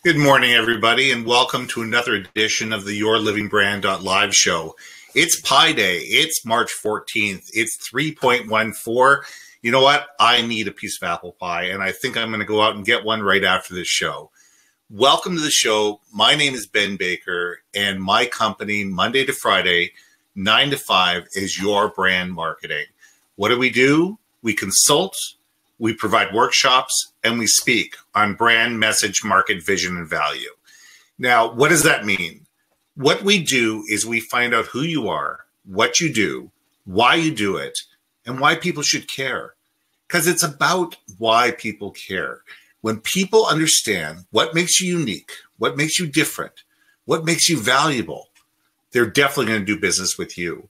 Good morning, everybody, and welcome to another edition of the YourLIVINGBrand.live show. It's Pi Day. It's March 14th. It's 3.14. You know what? I need a piece of apple pie, and I think I'm going to go out and get one right after this show. Welcome to the show. My name is Ben Baker, and my company, Monday to Friday, 9 to 5, is Your Brand Marketing. What do? We consult, we provide workshops, and we speak on brand, message, market, vision, and value. Now, what does that mean? What we do is we find out who you are, what you do, why you do it, and why people should care. Because it's about why people care. When people understand what makes you unique, what makes you different, what makes you valuable, they're definitely going to do business with you.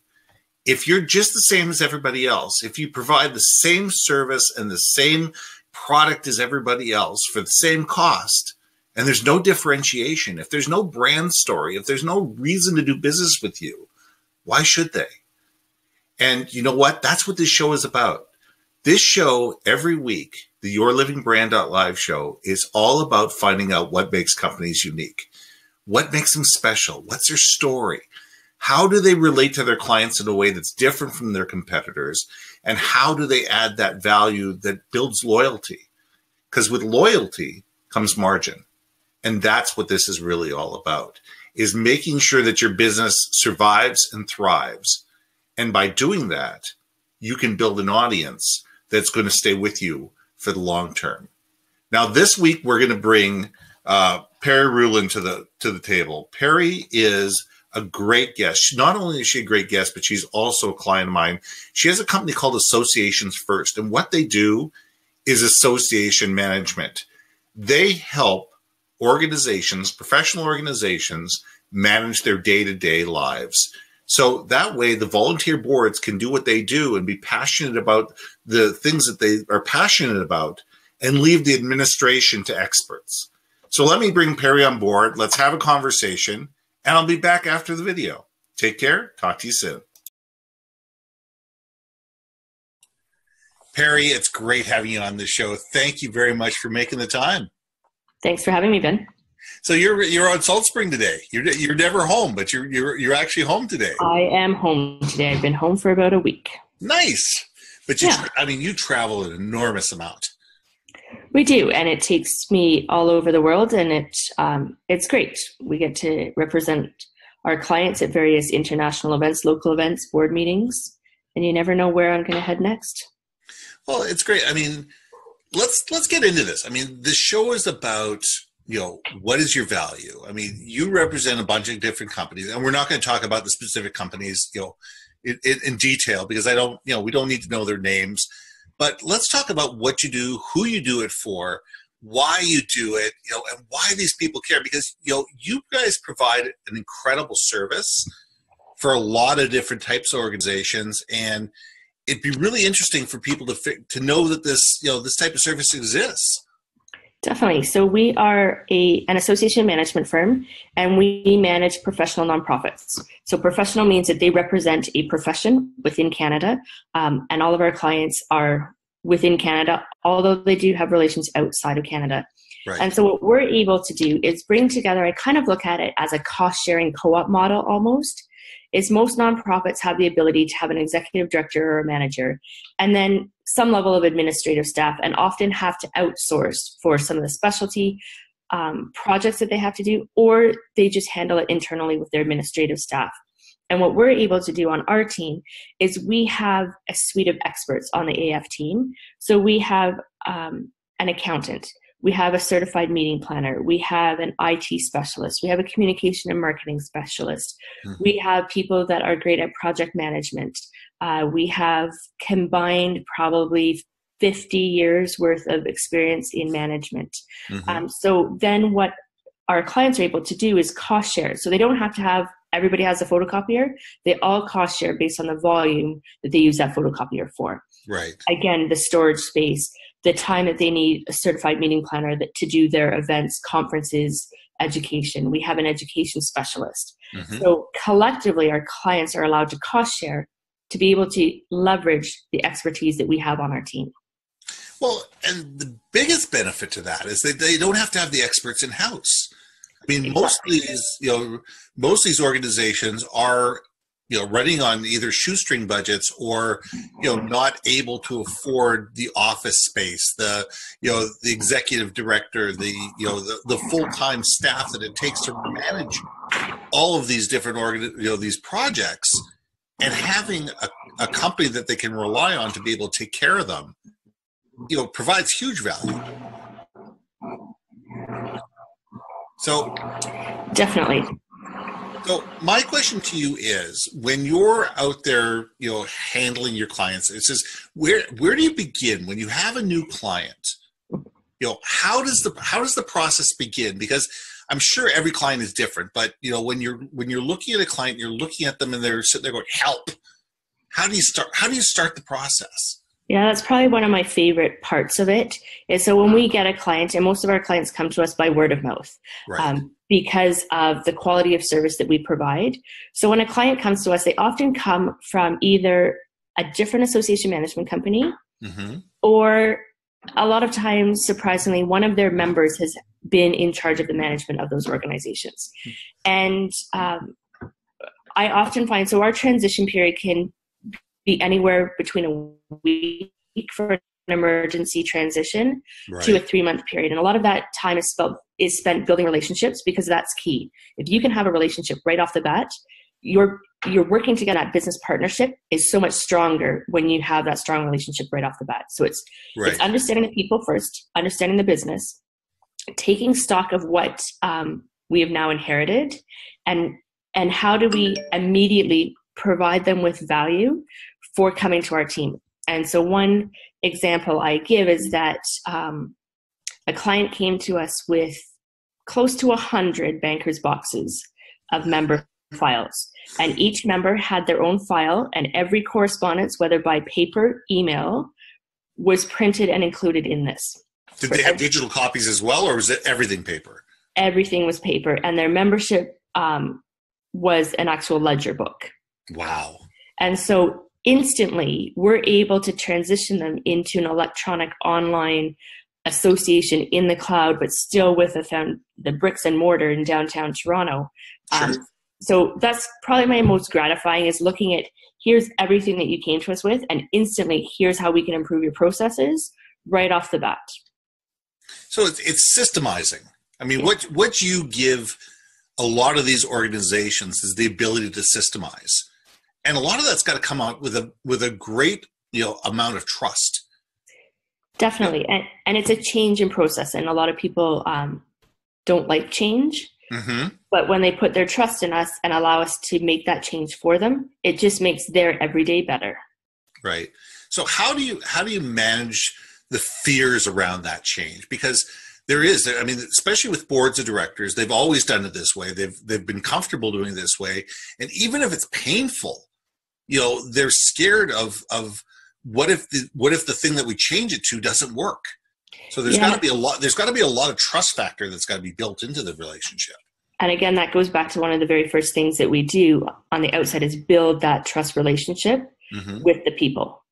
If you're just the same as everybody else, if you provide the same service and the same product as everybody else for the same cost, and there's no differentiation, if there's no brand story, if there's no reason to do business with you, why should they? And you know what? That's what this show is about. This show every week, the YourLIVINGBrand.live show, is all about finding out what makes companies unique. What makes them special? What's their story? How do they relate to their clients in a way that's different from their competitors? And how do they add that value that builds loyalty? Because with loyalty comes margin. And that's what this is really all about, is making sure that your business survives and thrives. And by doing that, you can build an audience that's going to stay with you for the long term. Now, this week, we're going to bring Perry Ruehlen to the table. Perry is a great guest. Not only is she a great guest, but she's also a client of mine. She has a company called Associations First, and what they do is association management. They help organizations, professional organizations, manage their day-to-day lives. So that way, the volunteer boards can do what they do and be passionate about the things that they are passionate about and leave the administration to experts. So let me bring Perry on board. Let's have a conversation. And I'll be back after the video. Take care. Talk to you soon. Perry, it's great having you on the show. Thank you very much for making the time. Thanks for having me, Ben. So you're on Salt Spring today. You're never home, but you're actually home today. I am home today. I've been home for about a week. Nice. But you travel an enormous amount. We do, and it takes me all over the world, and it's great. We get to represent our clients at various international events, local events, board meetings, and you never know where I'm going to head next. Well, it's great. I mean, let's get into this. I mean, the show is about, what is your value? I mean, you represent a bunch of different companies, and we're not going to talk about the specific companies, in detail, because we don't need to know their names. But let's talk about what you do, who you do it for, why you do it, and why these people care. Because, you guys provide an incredible service for a lot of different types of organizations. And it'd be really interesting for people to know that this type of service exists. Definitely. So we are an association management firm, and we manage professional nonprofits. So professional means that they represent a profession within Canada, and all of our clients are within Canada, although they do have relations outside of Canada. Right. And so what we're able to do is bring together, I kind of look at it as a cost-sharing co-op model almost, is most nonprofits have the ability to have an executive director or a manager, and then some level of administrative staff, and often have to outsource for some of the specialty projects that they have to do, or they just handle it internally with their administrative staff. And what we're able to do on our team is we have a suite of experts on the AF team. So we have an accountant, we have a certified meeting planner, we have an IT specialist, we have a communication and marketing specialist, we have people that are great at project management. We have combined probably 50 years worth of experience in management. So then what our clients are able to do is cost share. So they don't have to have, everybody has a photocopier. They all cost share based on the volume that they use that photocopier for. Right. Again, the storage space, the time that they need a certified meeting planner to do their events, conferences, education. We have an education specialist. So collectively, our clients are allowed to cost share to be able to leverage the expertise that we have on our team. Well, and the biggest benefit to that is that they don't have to have the experts in-house. I mean, Exactly. most of these organizations are, running on either shoestring budgets or, not able to afford the office space, the executive director, the full-time staff that it takes to manage all of these different these projects, and having a company that they can rely on to be able to take care of them, provides huge value. So Definitely. So my question to you is, when you're out there, handling your clients, it says, where do you begin when you have a new client? How does the process begin? Because I'm sure every client is different, but when you're looking at a client, you're looking at them and they're sitting there going, "Help!" How do you start the process? Yeah, that's probably one of my favorite parts of it. Is so when we get a client, and most of our clients come to us by word of mouth, Right. Because of the quality of service that we provide. So when a client comes to us, they often come from either a different association management company, Mm-hmm. or a lot of times, surprisingly, one of their members has been in charge of the management of those organizations. And I often find, so our transition period can be anywhere between a week for an emergency transition to a Right. 3-month period. And a lot of that time is spent building relationships, because that's key. If you can have a relationship right off the bat, you're working together. That business partnership is so much stronger when you have that strong relationship right off the bat. So it's Right. understanding the people first, understanding the business, taking stock of what we have now inherited, and how do we immediately provide them with value for coming to our team. And so one example I give is that a client came to us with close to 100 bankers boxes of member files. And each member had their own file, and every correspondence, whether by paper, email, was printed and included in this. Did they have digital copies as well, or was it everything paper? Everything was paper, and their membership was an actual ledger book. Wow. And so instantly, we're able to transition them into an electronic online association in the cloud, but still with the bricks and mortar in downtown Toronto. Sure. So that's probably my most gratifying, is looking at, here's everything that you came to us with, and instantly, here's how we can improve your processes right off the bat. So it's systemizing. I mean, what you give a lot of these organizations is the ability to systemize. And a lot of that's got to come out with a great, amount of trust. Definitely. And it's a change in process. And a lot of people don't like change. Mm-hmm. But when they put their trust in us and allow us to make that change for them, it just makes their everyday better. Right. So how do you manage the fears around that change? Because there is, I mean, especially with boards of directors, they've always done it this way. They've been comfortable doing it this way. And even if it's painful, they're scared of what if the thing that we change it to doesn't work. So there's got to be a lot of trust factor that's got to be built into the relationship. And again, that goes back to one of the very first things that we do on the outside, is build that trust relationship with the people.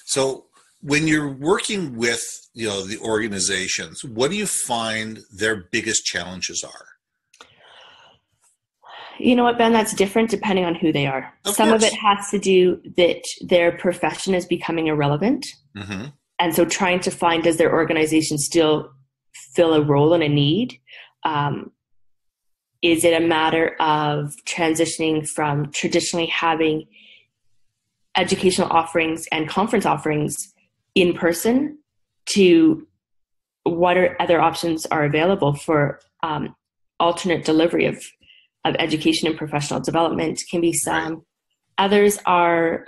So when you're working with, the organizations, what do you find their biggest challenges are? You know what, Ben, that's different depending on who they are. Some of it has to do that their profession is becoming irrelevant. Mm-hmm. And so trying to find, does their organization still fill a role and a need? Is it a matter of transitioning from traditionally having educational offerings and conference offerings in person to what other options are available for alternate delivery of education and professional development? Can be some. Right. Others are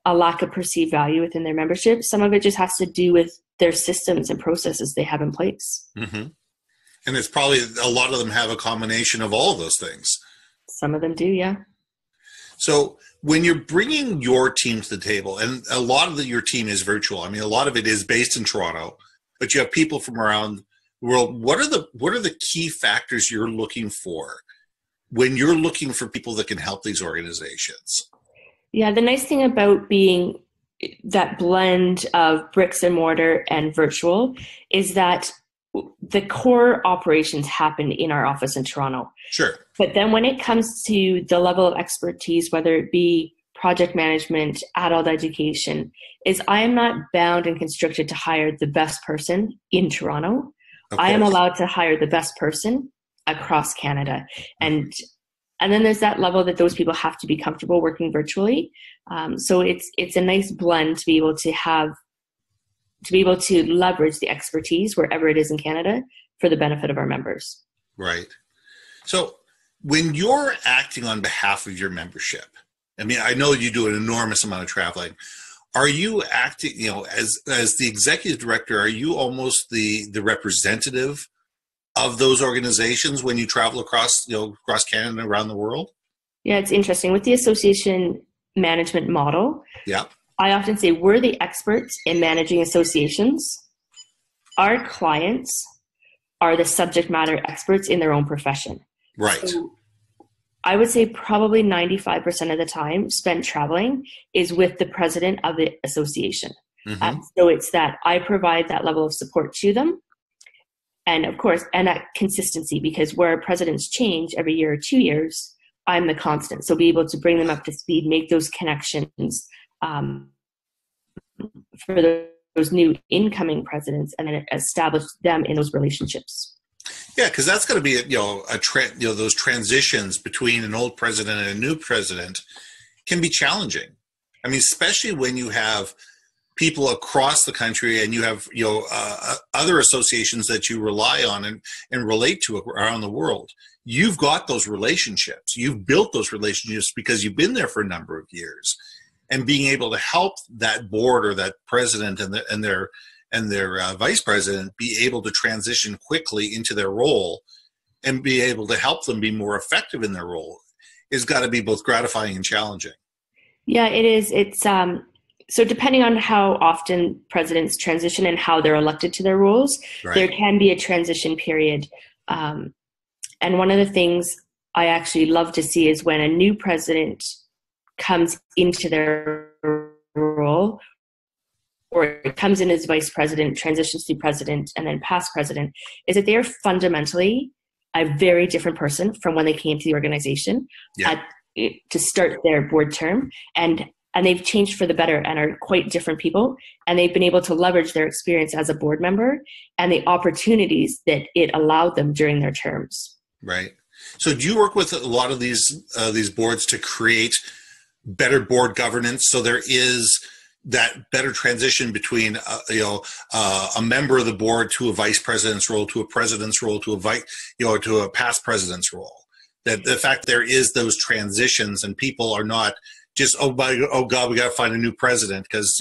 a lack of perceived value within their membership. Some of it just has to do with their systems and processes they have in place. Mm-hmm. And it's probably, a lot of them have a combination of all of those things. Some of them do, yeah. So when you're bringing your team to the table, and a lot of your team is virtual, I mean, a lot of it is based in Toronto, but you have people from around the world. What are the key factors you're looking for when you're looking for people that can help these organizations? Yeah, the nice thing about being that blend of bricks and mortar and virtual is that the core operations happen in our office in Toronto. Sure. But then when it comes to the level of expertise, whether it be project management, adult education, is I am not bound and constricted to hire the best person in Toronto. I am allowed to hire the best person across Canada. And then there's that level that those people have to be comfortable working virtually. So it's a nice blend to be able to leverage the expertise wherever it is in Canada for the benefit of our members. Right. So when you're acting on behalf of your membership, I mean, I know you do an enormous amount of traveling. Are you acting, as the executive director, are you almost the representative of those organizations when you travel across Canada and around the world? Yeah, it's interesting. With the association management model, yeah, I often say we're the experts in managing associations. Our clients are the subject matter experts in their own profession. Right. So I would say probably 95% of the time spent traveling is with the president of the association. So it's that I provide that level of support to them. And of course, and that consistency, because where presidents change every year or 2 years, I'm the constant. So be able to bring them up to speed, make those connections for those new incoming presidents, and then establish them in those relationships. Yeah, because that's going to be those transitions between an old president and a new president can be challenging. I mean, especially when you have people across the country and you have other associations that you rely on and relate to around the world. You've got those relationships. You've built those relationships because you've been there for a number of years, and being able to help that board or that president and their vice president be able to transition quickly into their role and be able to help them be more effective in their role has got to be both gratifying and challenging. Yeah, it is. It's so depending on how often presidents transition and how they're elected to their roles, right, there can be a transition period. And one of the things I actually love to see is when a new president comes into their role, or comes in as vice president, transitions to president, and then past president, is that they're fundamentally a very different person from when they came to the organization to start their board term. And they've changed for the better and are quite different people. And they've been able to leverage their experience as a board member and the opportunities that it allowed them during their terms. Right. So do you work with a lot of these boards to create better board governance, so there is that better transition between a member of the board to a vice president's role, to a president's role, to a past president's role? That the fact there is those transitions and people are not just, oh God, we got to find a new president because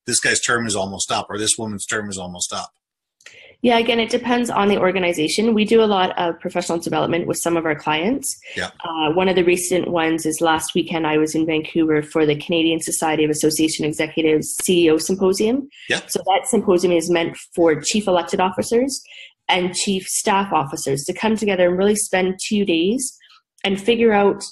this guy's term is almost up or this woman's term is almost up. Yeah, again, it depends on the organization. We do a lot of professional development with some of our clients. Yeah. One of the recent ones is last weekend I was in Vancouver for the Canadian Society of Association Executives CEO Symposium. Yeah. So that symposium is meant for chief elected officers and chief staff officers to come together and really spend 2 days and figure out,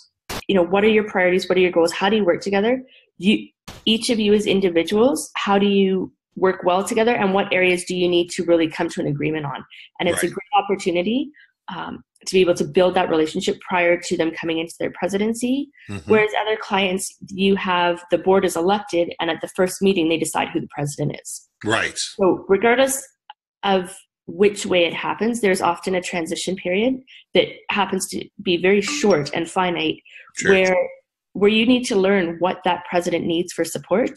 what are your priorities, what are your goals, how do you work together? Each of you as individuals, how do you work well together, and what areas do you need to really come to an agreement on? And it's right. A great opportunity to be able to build that relationship prior to them coming into their presidency. Mm-hmm. Whereas other clients, you have the board is elected, and at the first meeting, they decide who the president is. Right. So regardless of which way it happens, there's often a transition period that happens to be very short and finite, sure. where you need to learn what that president needs for support,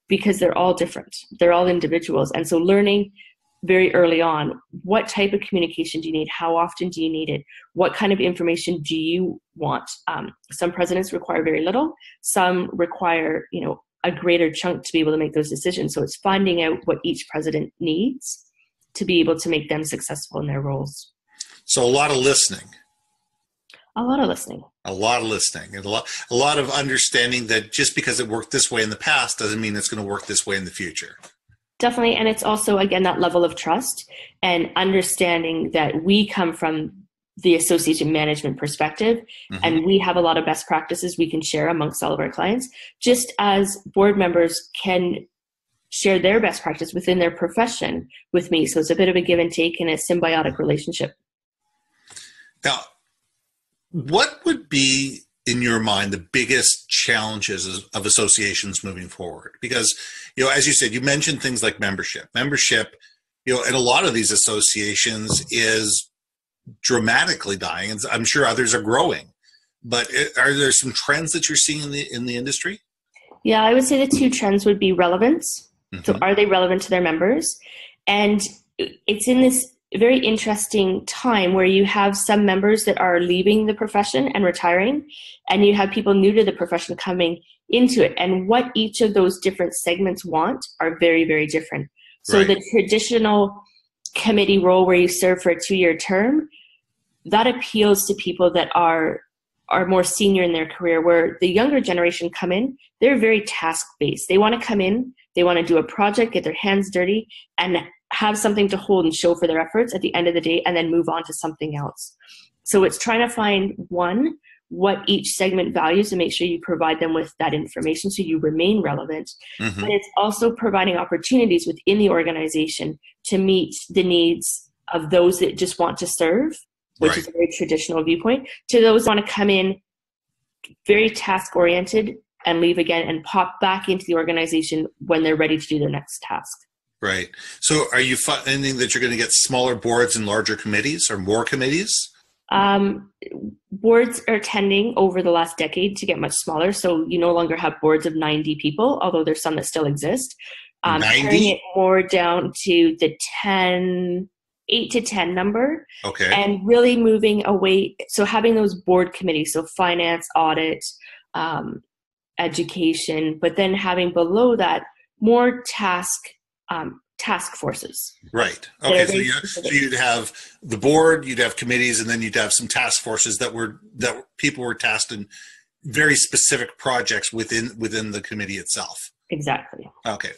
because they're all different. They're all individuals. And so learning very early on, what type of communication do you need? How often do you need it? What kind of information do you want? Some presidents require very little. Some require, a greater chunk to be able to make those decisions. So it's finding out what each president needs to be able to make them successful in their roles. So a lot of listening. A lot of listening. A lot of listening, and a lot of understanding that just because it worked this way in the past doesn't mean it's going to work this way in the future. Definitely. And it's also, again, that level of trust and understanding that we come from the association management perspective. And we have a lot of best practices we can share amongst all of our clients, just as board members can share their best practice within their profession with me. So it's a bit of a give and take and a symbiotic relationship. Now, what would be, in your mind, the biggest challenges of associations moving forward? Because, as you said, you mentioned things like membership. Membership, in a lot of these associations is dramatically dying, and I'm sure others are growing. But are there some trends that you're seeing in the industry? Yeah, I would say the two trends would be relevance. So are they relevant to their members? And it's in this very interesting time where you have some members that are leaving the profession and retiring, and you have people new to the profession coming into it. And what each of those different segments want are very, very different. So the traditional committee role where you serve for a 2-year term, that appeals to people that are more senior in their career, where the younger generation come in, they're very task-based. They want to come in, they want to do a project, get their hands dirty, and have something to hold and show for their efforts at the end of the day, and then move on to something else. So it's trying to find, one, what each segment values and make sure you provide them with that information so you remain relevant. But it's also providing opportunities within the organization to meet the needs of those that just want to serve, which is a very traditional viewpoint, to those who want to come in very task-oriented and leave again and pop back into the organization when they're ready to do their next task. Right. So are you finding that you're going to get smaller boards and larger committees or more committees? Boards are tending over the last decade to get much smaller. So you no longer have boards of 90 people, although there's some that still exist. 90? Turning it more down to the 8 to 10 number. Okay. And really moving away. So having those board committees, so finance, audit, education, but then having below that more task forces. Right. Okay. So you'd have the board, you'd have committees, and then you'd have some task forces that people were tasked in very specific projects within the committee itself. Exactly. Okay.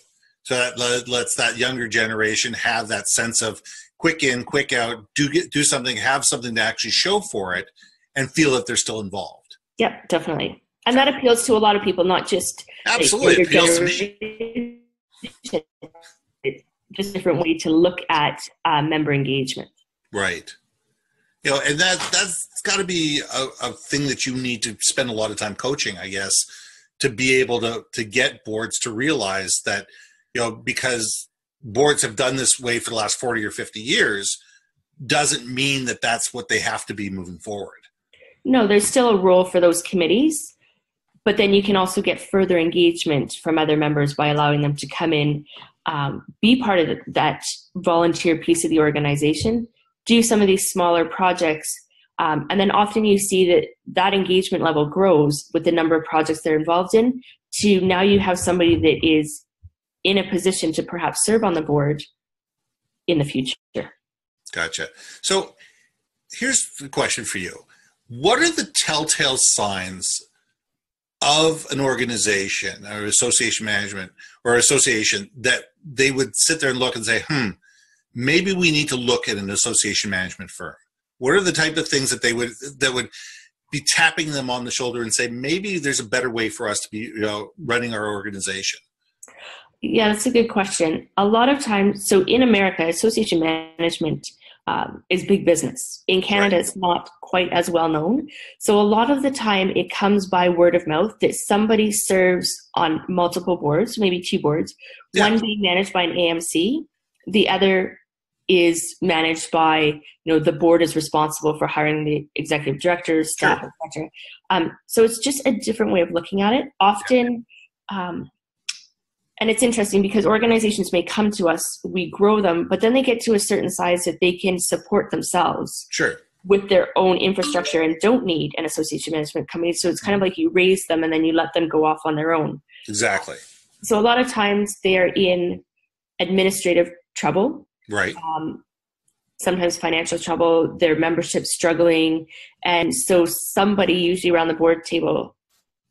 So that lets that younger generation have that sense of quick in, quick out, do something, have something to actually show for it, and feel that they're still involved. Yep, definitely. And that appeals to a lot of people, not just absolutely. It appeals to me. It's just a different way to look at member engagement. Right. And that's got to be a thing that you need to spend a lot of time coaching, I guess, to be able to get boards to realize that, because boards have done this way for the last 40 or 50 years, doesn't mean that that's what they have to be moving forward. No, there's still a role for those committees, but then you can also get further engagement from other members by allowing them to come in, be part of that volunteer piece of the organization, do some of these smaller projects, and then often you see that engagement level grows with the number of projects they're involved in, to now you have somebody that is in a position to perhaps serve on the board in the future. Gotcha. So here's the question for you. What are the telltale signs of an organization or association management or association that they would sit there and look and say, maybe we need to look at an association management firm? What are the type of things that would be tapping them on the shoulder and say, maybe there's a better way for us to be running our organization? Yeah, that's a good question. A lot of times, so in America, association management is big business. In Canada, It's not quite as well known. So a lot of the time it comes by word of mouth that somebody serves on multiple boards, maybe 2 boards, one being managed by an AMC, the other is managed by, the board is responsible for hiring the executive directors, staff, etc. So it's just a different way of looking at it. Often, and it's interesting because organizations may come to us, we grow them, but then they get to a certain size that they can support themselves with their own infrastructure and don't need an association management company. So it's kind of like you raise them and then you let them go off on their own. Exactly. So a lot of times they're in administrative trouble. Right. Sometimes financial trouble, their membership's struggling. And so somebody usually around the board table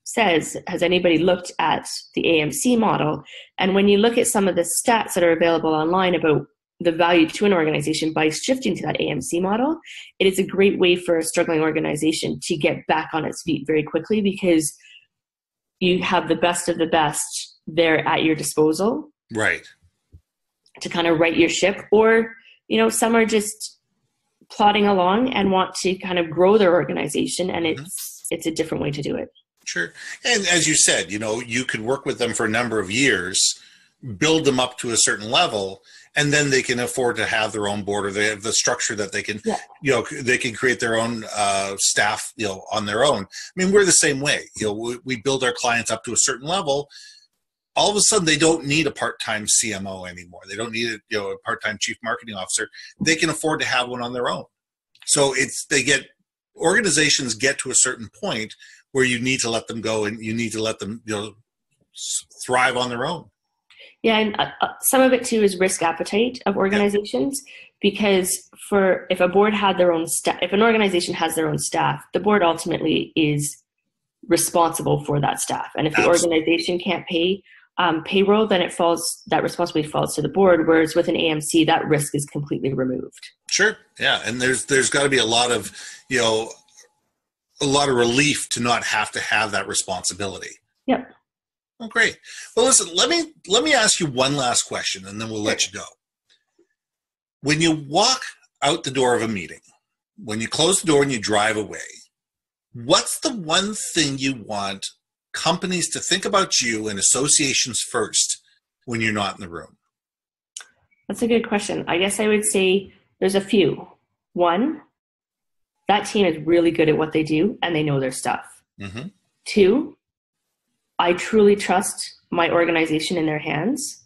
says, has anybody looked at the AMC model? And when you look at some of the stats that are available online about the value to an organization by shifting to that AMC model, it is a great way for a struggling organization to get back on its feet very quickly, because you have the best of the best there at your disposal. Right. To kind of right your ship. Or, some are just plodding along and want to kind of grow their organization, and it's a different way to do it. Sure. And as you said, you could work with them for a number of years, build them up to a certain level, and then they can afford to have their own board, or they have the structure that they can, they can create their own staff, on their own. I mean, we're the same way. We build our clients up to a certain level. All of a sudden, they don't need a part-time CMO anymore. They don't need a part-time chief marketing officer. They can afford to have one on their own. So organizations get to a certain point where you need to let them go, and you need to let them thrive on their own. Yeah, and some of it too is risk appetite of organizations, because if a board had their own staff, if an organization has their own staff, the board ultimately is responsible for that staff. And if the organization can't pay payroll, then that responsibility falls to the board. Whereas with an AMC, that risk is completely removed. Sure. Yeah, and there's got to be a lot of relief to not have to have that responsibility. Yep. Oh, great. Well, listen, let me ask you one last question, and then we'll let you go. When you walk out the door of a meeting, when you close the door and you drive away, what's the one thing you want companies to think about you and associations first when you're not in the room? That's a good question. I guess I would say there's a few. One, that team is really good at what they do and they know their stuff. Mm-hmm. Two, I truly trust my organization in their hands.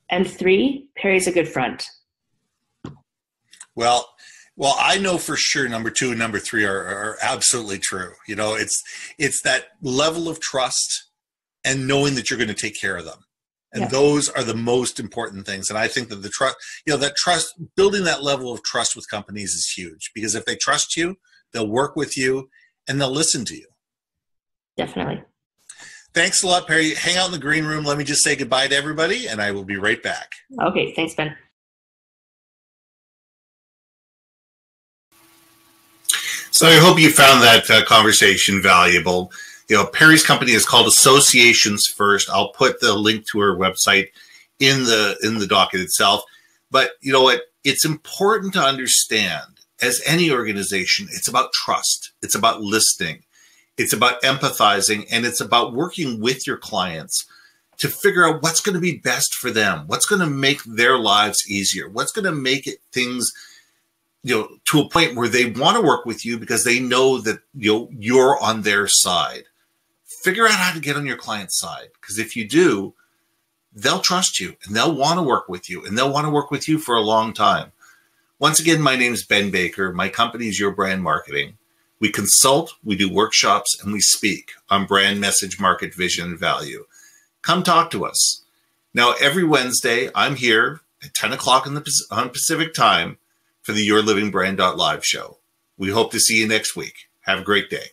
And three, Perry's a good friend. Well, I know for sure number two and number three are absolutely true. It's that level of trust and knowing that you're going to take care of them. And those are the most important things. And I think that that trust, building that level of trust with companies is huge, because if they trust you, they'll work with you and they'll listen to you. Definitely. Thanks a lot, Perry. Hang out in the green room. Let me just say goodbye to everybody, and I will be right back. Okay. Thanks, Ben. So I hope you found that conversation valuable. Perry's company is called Associations First. I'll put the link to her website in the docket itself. But you know what? It's important to understand, as any organization, it's about trust. It's about listening. It's about empathizing, and it's about working with your clients to figure out what's going to be best for them, what's going to make their lives easier, what's going to make it things to a point where they want to work with you because they know that you're on their side. Figure out how to get on your client's side, because if you do, they'll trust you and they'll want to work with you, and they'll want to work with you for a long time. Once again, my name is Ben Baker. My company is Your Brand Marketing. We consult, we do workshops, and we speak on brand, message, market, vision, and value. Come talk to us. Now, every Wednesday, I'm here at 10 o'clock on Pacific time for the YourLIVINGBrand.live show. We hope to see you next week. Have a great day.